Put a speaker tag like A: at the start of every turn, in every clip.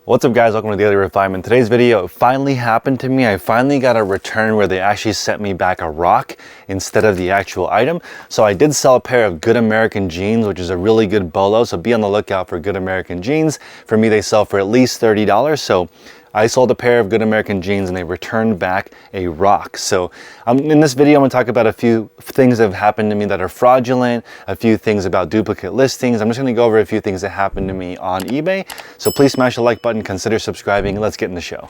A: What's up guys, welcome to Daily Refinement. Today's video finally happened to me. I finally got a return where they actually sent me back a rock instead of the actual item. So I did sell a pair of Good American jeans, which is a really good bolo. So be on the lookout for Good American jeans. For me, they sell for at least $30. So I sold a pair of Good American jeans and they returned back a rock. So in this video, I'm gonna talk about a few things that have happened to me that are fraudulent, a few things about duplicate listings. I'm just gonna go over a few things that happened to me on eBay. So please smash the like button, consider subscribing, and let's get in the show.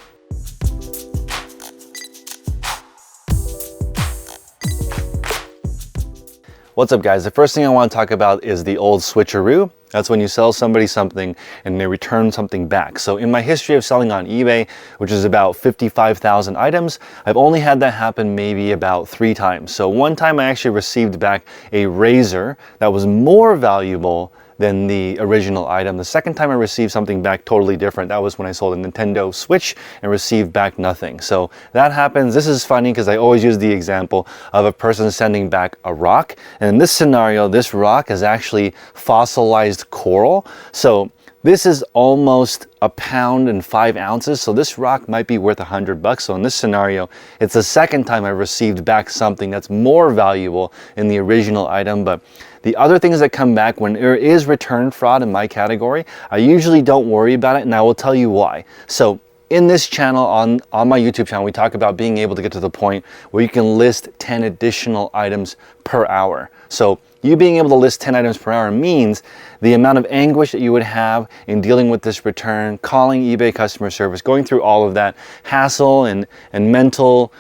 A: What's up guys? The first thing I want to talk about is the old switcheroo. That's when you sell somebody something and they return something back. So in my history of selling on eBay, which is about 55,000 items, I've only had that happen maybe about 3 times. So one time I actually received back a razor that was more valuable than the original item. The second time I received something back totally different. That was when I sold a Nintendo Switch and received back nothing. So that happens. This is funny because I always use the example of a person sending back a rock. And in this scenario, this rock is actually fossilized coral. So this is almost 1 pound and 5 ounces. So this rock might be worth $100. So in this scenario, it's the second time I received back something that's more valuable in the original item. But the other things that come back when there is return fraud in my category, I usually don't worry about it, and I will tell you why. So in this channel, on my YouTube channel, we talk about being able to get to the point where you can list 10 additional items per hour. So you being able to list 10 items per hour means the amount of anguish that you would have in dealing with this return, calling eBay customer service, going through all of that hassle and mental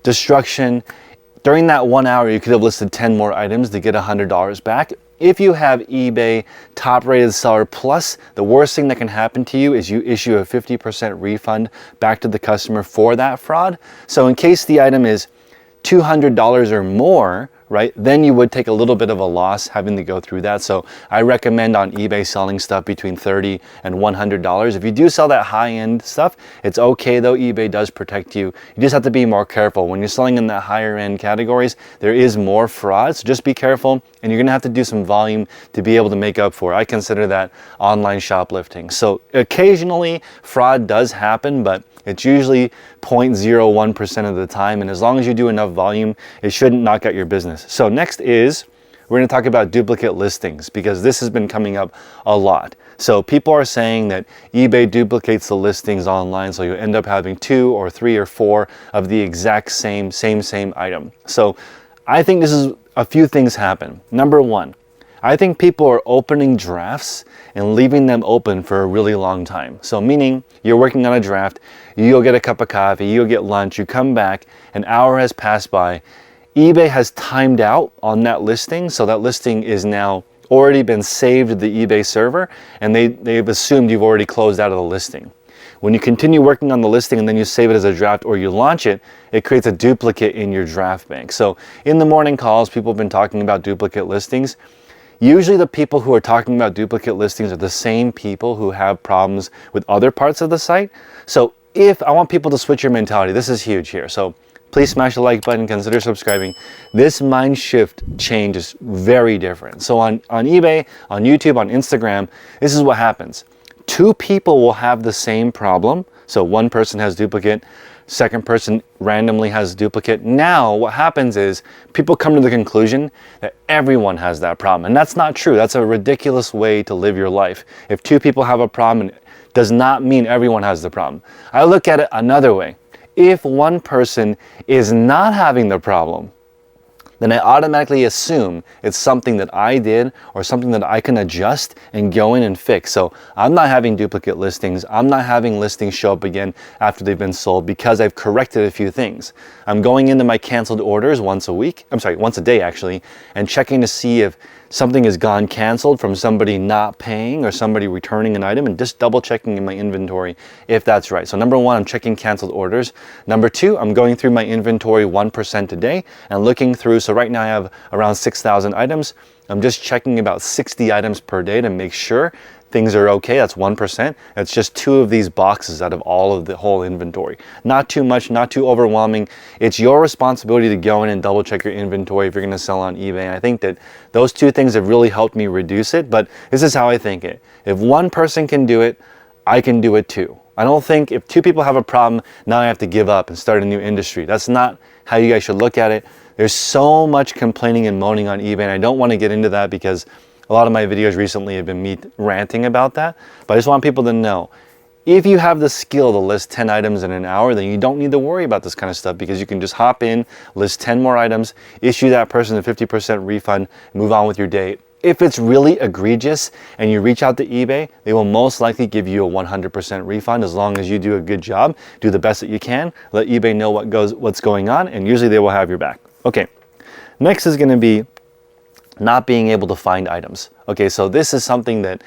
A: destruction. During that 1 hour, you could have listed 10 more items to get $100 back. If you have eBay top rated seller plus, the worst thing that can happen to you is you issue a 50% refund back to the customer for that fraud. So in case the item is $200 or more, right, then you would take a little bit of a loss having to go through that. So I recommend on eBay selling stuff between $30 and $100. If you do sell that high-end stuff, it's okay though. eBay does protect you. You just have to be more careful. When you're selling in the higher end categories, there is more fraud. So just be careful, and you're gonna have to do some volume to be able to make up for it. I consider that online shoplifting. So occasionally fraud does happen, but it's usually 0.01% of the time, and as long as you do enough volume, it shouldn't knock out your business. So next is, we're going to talk about duplicate listings, because this has been coming up a lot. So people are saying that eBay duplicates the listings online, so you end up having 2 or 3 or 4 of the exact same item. So I think this is a few things happen. Number one, I think people are opening drafts and leaving them open for a really long time. So meaning you're working on a draft, you go get a cup of coffee, you go get lunch, you come back, an hour has passed by. eBay has timed out on that listing, so that listing is now already been saved to the eBay server, and they've assumed you've already closed out of the listing. When you continue working on the listing and then you save it as a draft or you launch it, it creates a duplicate in your draft bank. So in the morning calls, people have been talking about duplicate listings. Usually the people who are talking about duplicate listings are the same people who have problems with other parts of the site. So if I want people to switch your mentality, this is huge here. So please smash the like button, consider subscribing. This mind shift change is very different. So on eBay, on YouTube, on Instagram, this is what happens. 2 people will have the same problem. So one person has duplicate, second person randomly has duplicate. Now what happens is people come to the conclusion that everyone has that problem, and that's not true. That's a ridiculous way to live your life. If 2 people have a problem, it does not mean everyone has the problem. I look at it another way. If one person is not having the problem, then I automatically assume it's something that I did or something that I can adjust and go in and fix. So I'm not having duplicate listings. I'm not having listings show up again after they've been sold because I've corrected a few things. I'm going into my canceled orders once a day actually, and checking to see if something has gone canceled from somebody not paying or somebody returning an item, and just double checking in my inventory if that's right. So number one, I'm checking canceled orders. Number two, I'm going through my inventory 1% a day and looking through. So right now I have around 6,000 items. I'm just checking about 60 items per day to make sure things are okay. That's 1%. It's just 2 of these boxes out of all of the whole inventory. Not too much, not too overwhelming. It's your responsibility to go in and double check your inventory if you're gonna sell on eBay. And I think that those 2 things have really helped me reduce it, but this is how I think it. If one person can do it, I can do it too. I don't think if two people have a problem, now I have to give up and start a new industry. That's not how you guys should look at it. There's so much complaining and moaning on eBay, and I don't want to get into that because a lot of my videos recently have been me ranting about that. But I just want people to know, if you have the skill to list 10 items in an hour, then you don't need to worry about this kind of stuff because you can just hop in, list 10 more items, issue that person a 50% refund, move on with your day. If it's really egregious and you reach out to eBay, they will most likely give you a 100% refund as long as you do a good job, do the best that you can, let eBay know what's going on, and usually they will have your back. Okay, next is gonna be not being able to find items. Okay, so this is something that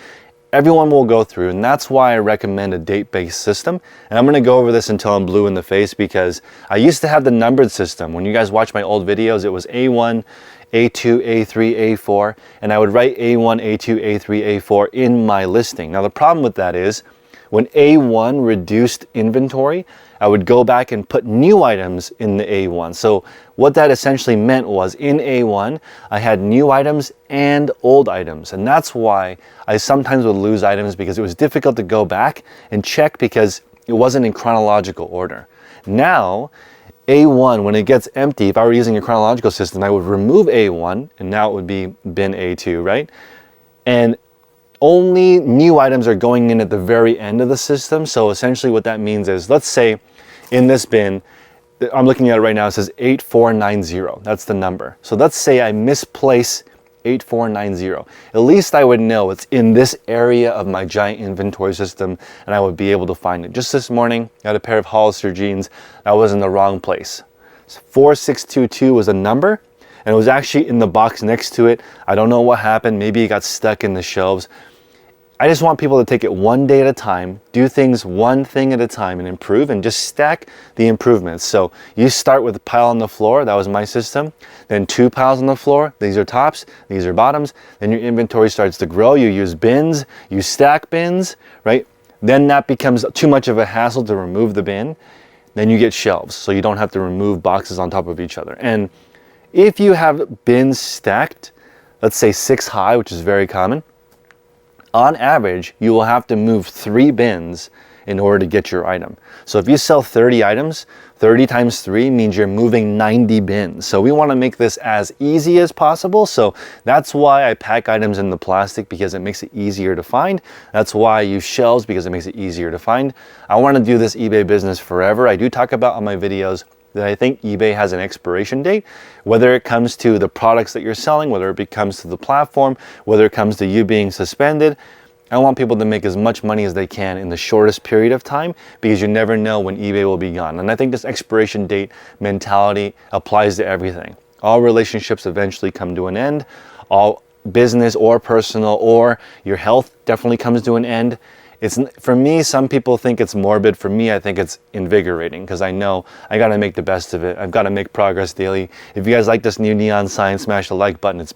A: everyone will go through, and that's why I recommend a date-based system. And I'm gonna go over this until I'm blue in the face because I used to have the numbered system. When you guys watch my old videos, it was A1, A2, A3, A4, and I would write A1, A2, A3, A4 in my listing. Now the problem with that is when A1 reduced inventory, I would go back and put new items in the A1. So what that essentially meant was in A1, I had new items and old items. And that's why I sometimes would lose items because it was difficult to go back and check because it wasn't in chronological order. Now, A1, when it gets empty, if I were using a chronological system, I would remove A1 and now it would be bin A2, right? And only new items are going in at the very end of the system. So essentially what that means is, let's say in this bin, I'm looking at it right now, it says 8490. That's the number. So let's say I misplace 8490. At least I would know it's in this area of my giant inventory system and I would be able to find it. Just this morning, I had a pair of Hollister jeans that was in the wrong place. 4622 was a number and it was actually in the box next to it. I don't know what happened. Maybe it got stuck in the shelves. I just want people to take it one day at a time, do things one thing at a time and improve and just stack the improvements. So you start with a pile on the floor, that was my system, then 2 piles on the floor, these are tops, these are bottoms, then your inventory starts to grow, you use bins, you stack bins, right? Then that becomes too much of a hassle to remove the bin, then you get shelves, so you don't have to remove boxes on top of each other. And if you have bins stacked, let's say 6 high, which is very common, on average, you will have to move 3 bins in order to get your item. So if you sell 30 items, 30 times 3 means you're moving 90 bins. So we want to make this as easy as possible. So that's why I pack items in the plastic because it makes it easier to find. That's why I use shelves because it makes it easier to find. I want to do this eBay business forever. I do talk about on my videos that I think eBay has an expiration date, whether it comes to the products that you're selling, whether it comes to the platform, whether it comes to you being suspended. I want people to make as much money as they can in the shortest period of time because you never know when eBay will be gone. And I think this expiration date mentality applies to everything. All relationships eventually come to an end. All business or personal or your health definitely comes to an end. It's, for me, some people think it's morbid. For me, I think it's invigorating because I know I got to make the best of it. I've got to make progress daily. If you guys like this new neon sign, smash the like button.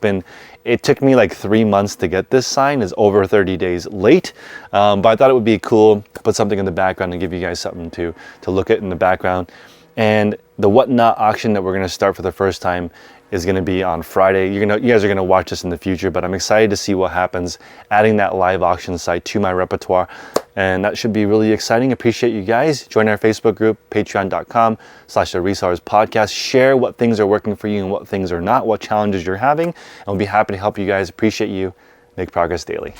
A: It took me like 3 months to get this sign. It's over 30 days late, but I thought it would be cool to put something in the background and give you guys something to look at in the background. And the Whatnot auction that we're going to start for the first time is going to be on Friday. You guys are going to watch this in the future, but I'm excited to see what happens adding that live auction site to my repertoire. And that should be really exciting. Appreciate you guys. Join our Facebook group, patreon.com/theresellers podcast. Share what things are working for you and what things are not, what challenges you're having. And we'll be happy to help you guys. Appreciate you. Make progress daily.